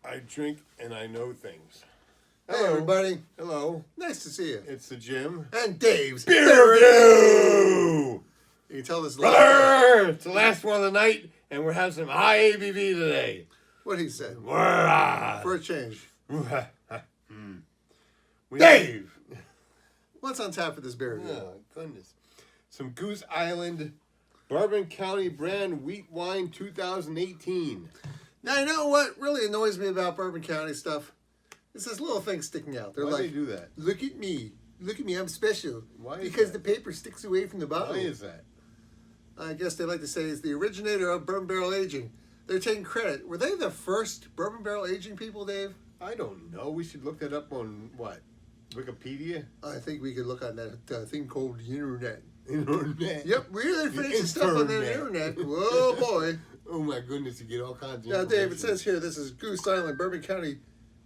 I drink and I know things. Hey, everybody. Hello. Nice to see you. It's the Jimm. And Dave's Beer Review! You can tell this Brother! It's the last one of the night, and we're having some high ABV today. What he said. For For a change. Dave! What's on tap for this beer review? Oh, goodness. Some Goose Island Bourbon County brand Wheatwine 2018. Now, you know what really annoys me about Bourbon County stuff? It's this little thing sticking out. They're Why like, do they do that? look at me. Look at me, I'm special. Why is Because that? the paper sticks away from the bottle. Why is that? I guess they like to say it's the originator of bourbon barrel aging. They're taking credit. Were they the first bourbon barrel aging people, Dave? I don't know. We should look that up on what? Wikipedia? I think we could look on that thing called the internet. Internet. Yep, really finishing stuff on the internet. Whoa, boy. Oh my goodness, you get all kinds of Now, Dave, it information. says here this is Goose Island Bourbon County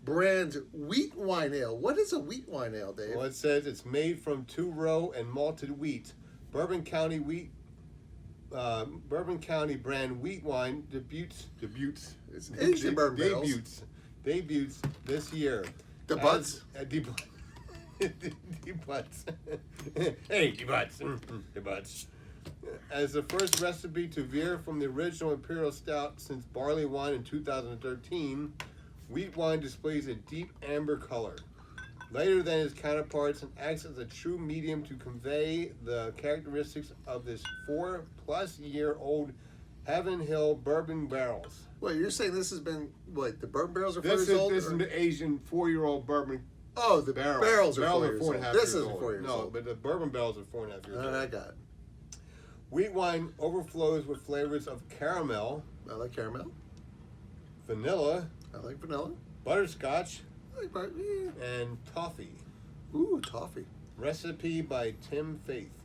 brand Wheatwine Ale. What is a Wheatwine Ale, Dave? Well, it says it's made from two-row and malted wheat. Bourbon County brand Wheatwine debuts. It's aged in bourbon barrels. Debuts this year. Debuts? Debuts. Hey, debuts. Debuts. As the first recipe to veer from the original Imperial Stout since barley wine in 2013, Wheatwine displays a deep amber color, lighter than its counterparts, and acts as a true medium to convey the characteristics of this 4-plus-year-old Heaven Hill bourbon barrels. Wait, you're saying this has been, what, the bourbon barrels are 4 This years old? is an Asian 4-year-old bourbon Oh, the barrel. barrels are 4 Barrels years are 4.5 old. years This isn't old. 4 years No, old. but the bourbon barrels are 4.5 years All old. right, I got it. Wheatwine overflows with flavors of caramel, I like caramel. vanilla, I like vanilla. butterscotch, I like and toffee. Ooh, toffee. Recipe by Tim Faith.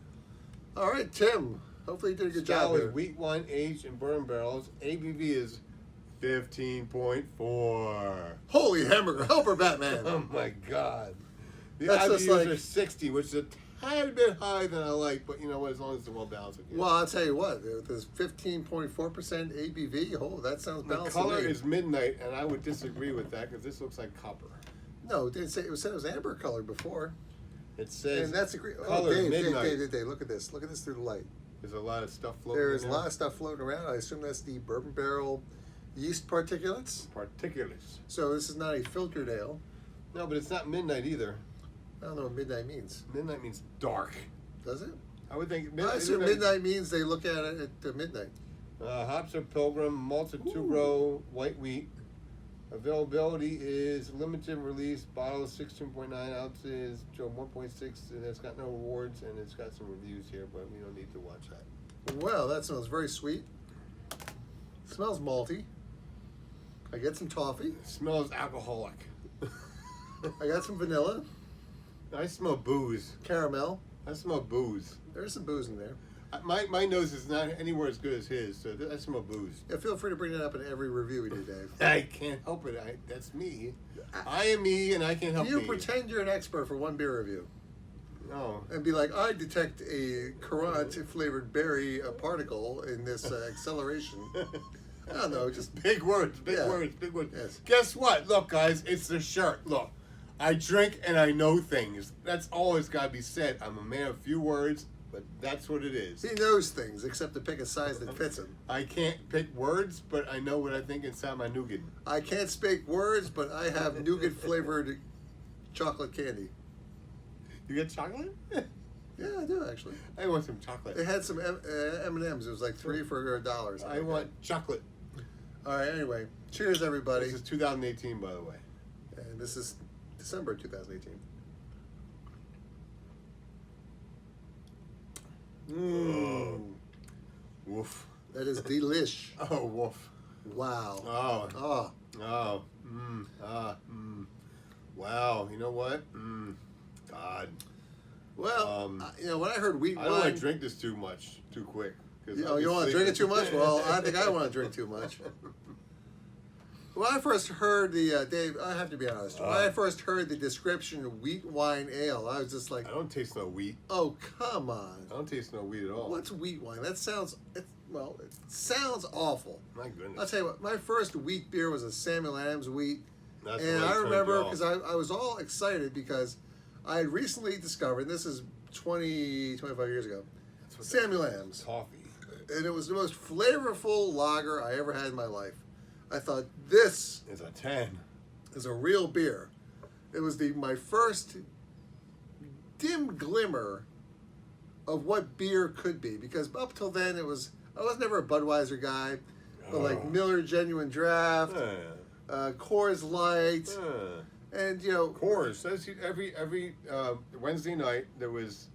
All right, Tim. Hopefully you did a good Stout job is here. wheat wine aged in bourbon barrels. ABV is 15.4. Holy hamburger helper, Batman. Oh my God. The That's just IBUs like- are 60, which is a tad bit higher than I like, but you know what? As long as it's well balanced. Well, I'll tell you what. There's 15.4% ABV. Oh, that sounds The balanced color to me. is midnight, and I would disagree with that because this looks like copper. No, it didn't say it said it was amber color before. It says And that's a great. Oh, color Dave, midnight. Dave, look at this. Look at this through the light. There's a lot of stuff floating. There's in a there. lot of stuff floating around. I assume that's the bourbon barrel yeast particulates. Particulates. So this is not a filtered ale. No, but it's not midnight either. I don't know what midnight means. Midnight means dark. Does it? I would think I assume midnight means they look at it at midnight. Hops are Pilgrim, malts are two-row, white wheat. Availability is limited release, bottle is 16.9 ounces, 1.6, and it's got no rewards, and it's got some reviews here, but we don't need to watch that. Well, that smells very sweet. Smells malty. I get some toffee. It smells alcoholic. I got some vanilla, I smell booze. caramel. I smell booze. There's some booze in there. My nose is not anywhere as good as his, so I smell booze. Yeah, feel free to bring it up in every review we do, Dave. I can't help it. That's me. I am me, and I can't help You me. pretend you're an expert for one beer review No. and be like, I detect a currant flavored berry particle in this acceleration. I don't know, just Big words, big Yeah. words, big words. Yes. Guess what? Look, guys, it's the shirt. Look, I drink and I know things. That's always got to be said. I'm a man of few words, but that's what it is. he knows things except to pick a size that fits him. I can't pick words, but I know what I think inside my nougat. I can't speak words, but I have nougat flavored chocolate candy. You get chocolate? Yeah, I do actually. I want some chocolate. They had some M&Ms. It was like $3 for $1. I want chocolate. All right. Anyway, cheers, everybody. This is 2018, by the way. And this is December 2018. Woof. That is delish. Oh, woof. Wow. Oh. Oh. Oh. Wow. You know what? God. Well, when I heard wheat I don't want wine, to drink this too much, too quick. you want to drink it too much? Well, I think I want to drink too much. When I first heard the Dave, I have to be honest. When I first heard the description of wheat wine ale, I was just like, I don't taste no wheat. "Oh, come on! I don't taste no wheat at all. What's wheat wine? That sounds well, it sounds awful. My goodness. I'll tell you what, my first wheat beer was a Samuel Adams wheat. That's And what I turned remember you off. because I was all excited because I had recently discovered, and this is 25 years ago, Samuel Adams. Coffee. And it was the most flavorful lager I ever had in my life. I thought, this It's a 10. is a real beer. It was my first dim glimmer of what beer could be. Because up till then, I was never a Budweiser guy. But like Miller Genuine Draft, Coors Light, and Coors. That's every Wednesday night there was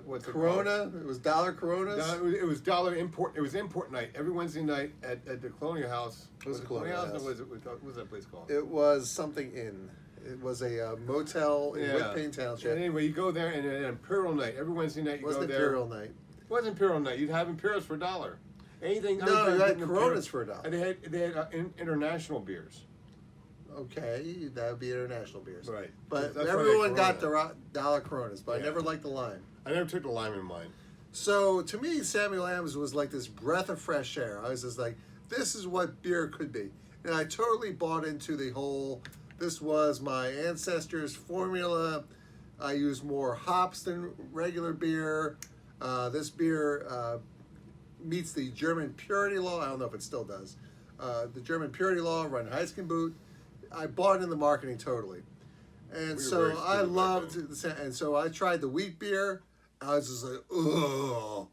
what's it Corona. It was dollar Coronas. It was dollar import. It was import night every Wednesday night at the Colonial House. Was it Colonial House? Or what was that place called? It was something Inn. It was a motel in Whitpain Township. And anyway, you go there and Imperial night every Wednesday night. You Wasn't go there. Imperial night? It wasn't Imperial night. You'd have Imperials for $1. Anything. No, you had Coronas for for $1. And they had international beers. Okay, that would be international beers. Right. But That's why everyone they got Corona. the dollar Coronas, but I Yeah. never liked the lime. I never took the lime in mine. So to me, Samuel Adams was like this breath of fresh air. I was just like, this is what beer could be. And I totally bought into the whole, this was my ancestors' formula. I used more hops than regular beer. This beer meets the German purity law. I don't know if it still does. The German purity law, run Heizenboot. I bought in the marketing totally. And We were so very I stupid loved, back and so I tried the wheat beer. I was just like, oh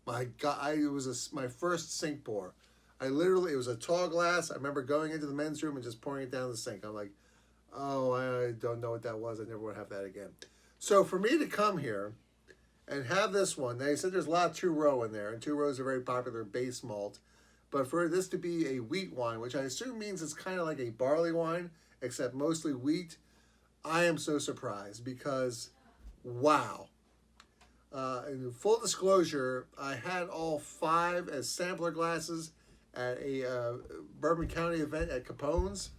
my God. It was my first sink pour. It was a tall glass. I remember going into the men's room and just pouring it down the sink. I'm like, oh, I don't know what that was. I never want to have that again. So for me to come here and have this one, they said there's a lot of 2-row in there, and 2-row is a very popular base malt. But for this to be a wheat wine, which I assume means it's kind of like a barley wine, except mostly wheat, I am so surprised because, wow. In full disclosure, I had all 5 as sampler glasses at a Bourbon County event at Capone's.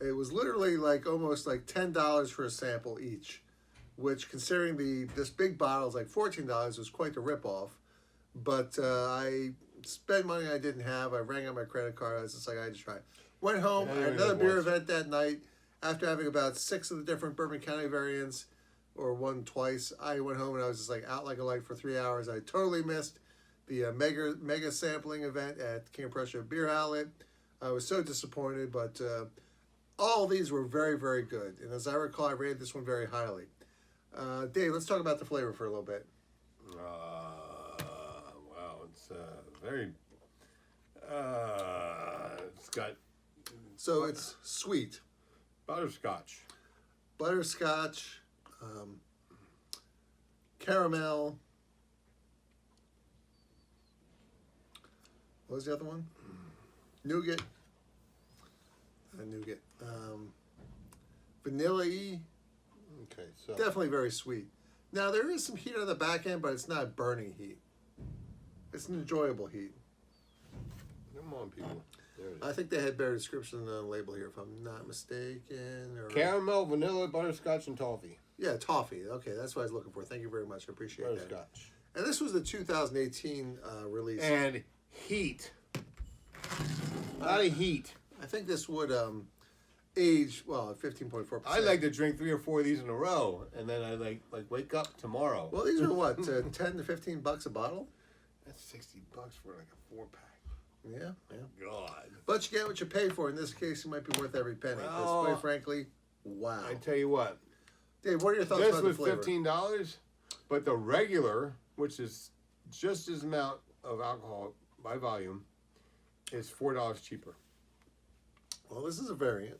It was literally like almost like $10 for a sample each, which considering this big bottle is like $14 was quite the ripoff. But I spent money I didn't have. I rang on my credit card. I was just like, I had to try it. Went home. I had another beer event that night. After having about 6 of the different Bourbon County variants, or one twice, I went home and I was just like out like a light for 3 hours. I totally missed the mega sampling event at King of Prussia Beer Outlet. I was so disappointed, but all of these were very, very good. And as I recall, I rated this one very highly. Dave, let's talk about the flavor for a little bit. Wow, it's very. It's got. So it's sweet. Butterscotch. Butterscotch, caramel. What was the other one? Nougat. Nougat. Vanilla-y. Okay, so. Definitely very sweet. Now, there is some heat on the back end, but it's not burning heat. It's an enjoyable heat. Come on, people. There it is. I think they had better description on the label here, if I'm not mistaken. Or... Caramel, vanilla, butterscotch, and toffee. Yeah, toffee. Okay, that's what I was looking for. Thank you very much. I appreciate that. Butterscotch. And this was the 2018 release. And heat. A lot of heat. I think this would age, well, at 15.4%. I like to drink 3 or 4 of these in a row, and then I like wake up tomorrow. Well, these are what, 10 to $15 a bottle? That's $60 for like a 4-pack. Yeah, yeah. God. But you get what you pay for. In this case, it might be worth every penny. Because, Well, quite frankly, wow. I tell you what. Dave, what are your thoughts This about the was flavor? $15, but the regular, which is just as amount of alcohol by volume, is $4 cheaper. Well, this is a variant.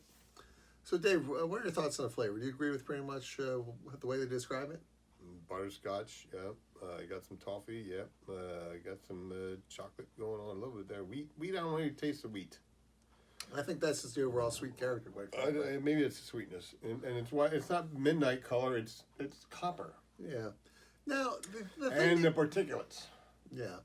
So, Dave, what are your thoughts on the flavor? Do you agree with pretty much the way they describe it? Butterscotch, yeah. I got some toffee, yeah. I got some chocolate going on a little bit there. Wheat, I don't really taste the wheat. I think that's just the overall sweet character, quite frankly. Maybe it's the sweetness, and it's why it's not midnight color. It's copper. Yeah. Now, the thing... And the particulates. Yeah.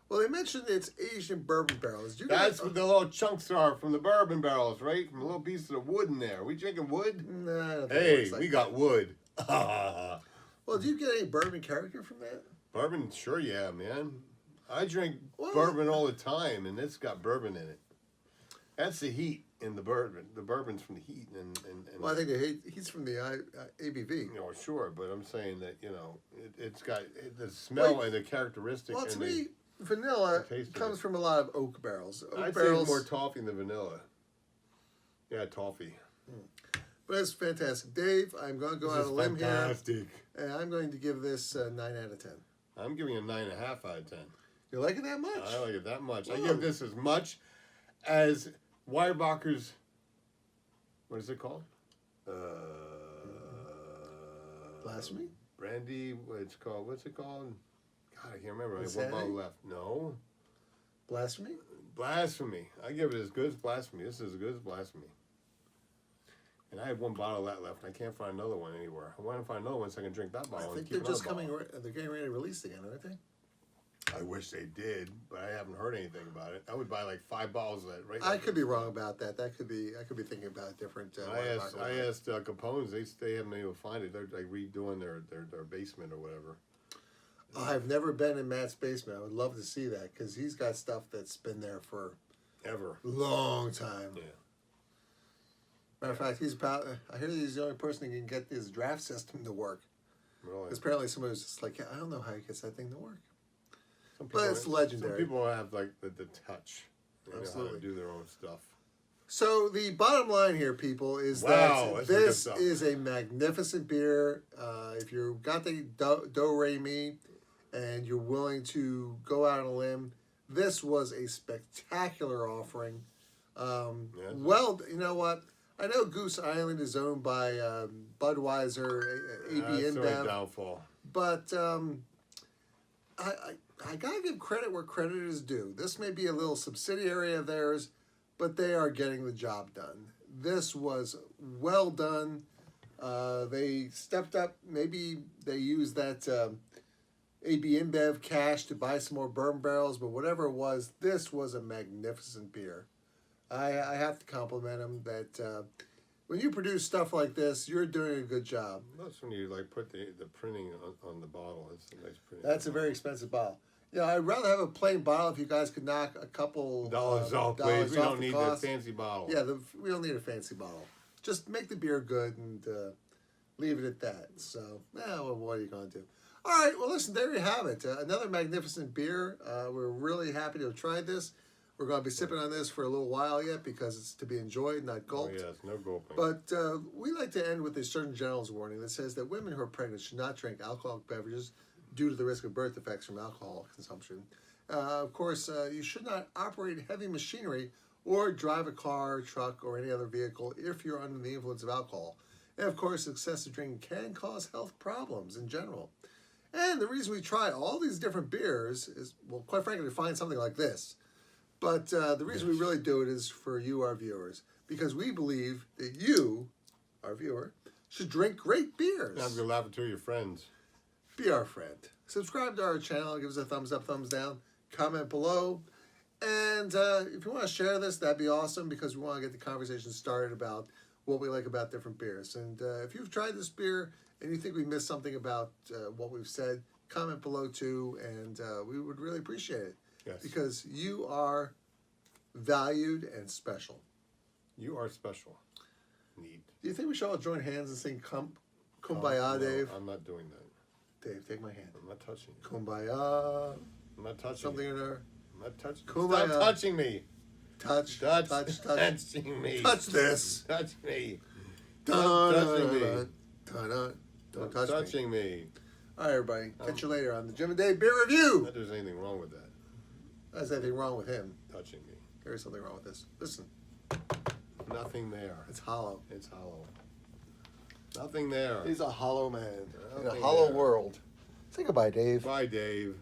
Well, they mentioned it's aged in bourbon barrels. Do you That's guys... what the little chunks are from the bourbon barrels, right? From little pieces of wood in there. We drinking wood? Nah, I don't think it Hey, works like we that. got wood. Well, do you get any bourbon character from that? Bourbon, sure, yeah, man. I drink Well, bourbon all the time, and it's got bourbon in it. That's the heat in the bourbon. The bourbon's from the heat, and Well, I think he's from the ABV. you know, sure, but I'm saying that it's got the smell and the characteristic. Well, to and me, vanilla the taste of comes it. from a lot of oak barrels. Oak I'd barrels, say more toffee than vanilla. Yeah, toffee. but it's fantastic. Dave, I'm going to go This out is on a limb fantastic. here, and I'm going to give this a 9 out of 10. I'm giving it a 9.5 out of 10. You like it that much? I like it that much. I Whoa. give this as much as Weyerbacher's. What is it called? Blasphemy? Brandy. What's it called? God, I can't remember. I have one Insanity? bottle left. No. Blasphemy? Blasphemy. I give it as good as Blasphemy. This is as good as Blasphemy. And I have one bottle of that left. I can't find another one anywhere. I want to find another one so I can drink that I bottle. think and keep they're just another coming. bottle. They're getting ready to release again, aren't they? I wish they did, but I haven't heard anything about it. I would buy like 5 bottles of that right now. I could be wrong about that. I could be thinking about a different. I asked Capone's. They haven't been able to find it. They're like redoing their basement or whatever. I've never been in Matt's basement. I would love to see that because he's got stuff that's been there for Ever. a long time. Yeah. Matter of fact, I hear he's the only person who can get his draft system to work. Really. Because apparently somebody was just like, I don't know how he gets that thing to work. Some But it's legendary. Some people have like the touch. They know how Absolutely. to do their own stuff. So the bottom line here, people, is Wow, that that's some good this stuff. is a magnificent beer. If you've got the do-re-mi and you're willing to go out on a limb, this was a spectacular offering. Well, you know what? I know Goose Island is owned by Budweiser, AB That's their InBev, downfall. but I gotta give credit where credit is due. This may be a little subsidiary of theirs, but they are getting the job done. This was well done. They stepped up. Maybe they used that AB InBev cash to buy some more bourbon barrels, but whatever it was, this was a magnificent beer. I have to compliment them that when you produce stuff like this, you're doing a good job. That's when you like put the printing on the bottle. It's a nice printing. That's a very expensive bottle. Yeah, I'd rather have a plain bottle if you guys could knock a couple dollars off, please. We off don't the need cost. that fancy bottle. Yeah, we don't need a fancy bottle. Just make the beer good and leave it at that. So, well, what are you going to do? All right, well, listen, there you have it. Another magnificent beer. We're really happy to have tried this. We're going to be sipping on this for a little while yet because it's to be enjoyed, not Oh, gulped. yes, no gulping. But we like to end with a Surgeon General's warning that says that women who are pregnant should not drink alcoholic beverages due to the risk of birth defects from alcohol consumption. Of course, you should not operate heavy machinery or drive a car, truck, or any other vehicle if you're under the influence of alcohol. And of course, excessive drinking can cause health problems in general. And the reason we try all these different beers is, well, quite frankly, to find something like this. But the reason we really do it is for you, our viewers, because we believe that you, our viewer, should drink great beers. I'm going to laugh at two of your friends. Be our friend. Subscribe to our channel. Give us a thumbs up, thumbs down. Comment below. And if you want to share this, that'd be awesome because we want to get the conversation started about what we like about different beers. And if you've tried this beer and you think we missed something about what we've said, comment below too, and we would really appreciate it. Yes. Because you are valued and special. You are special. Neat. Do you think we should all join hands and sing Kumbaya, No, Dave? I'm not doing that. Dave, take my hand. I'm not touching you. Kumbaya. I'm not touching Something you. in there. I'm not touching you. Kumbaya. Stop touching me. Touch. Touching me. Touch this. Touch me. Dun, touching me. dun, dun, dun. Don't touch me. touching me. All right, everybody. Catch you later on the Jimm and Dave Beer Review. Not there's anything wrong with that. There's anything wrong with him. Touching me. There is something wrong with this. Listen, Nothing there. it's hollow. It's hollow. Nothing there. He's a hollow man in a Nothing hollow there. world. Say goodbye, Dave. Bye, Dave.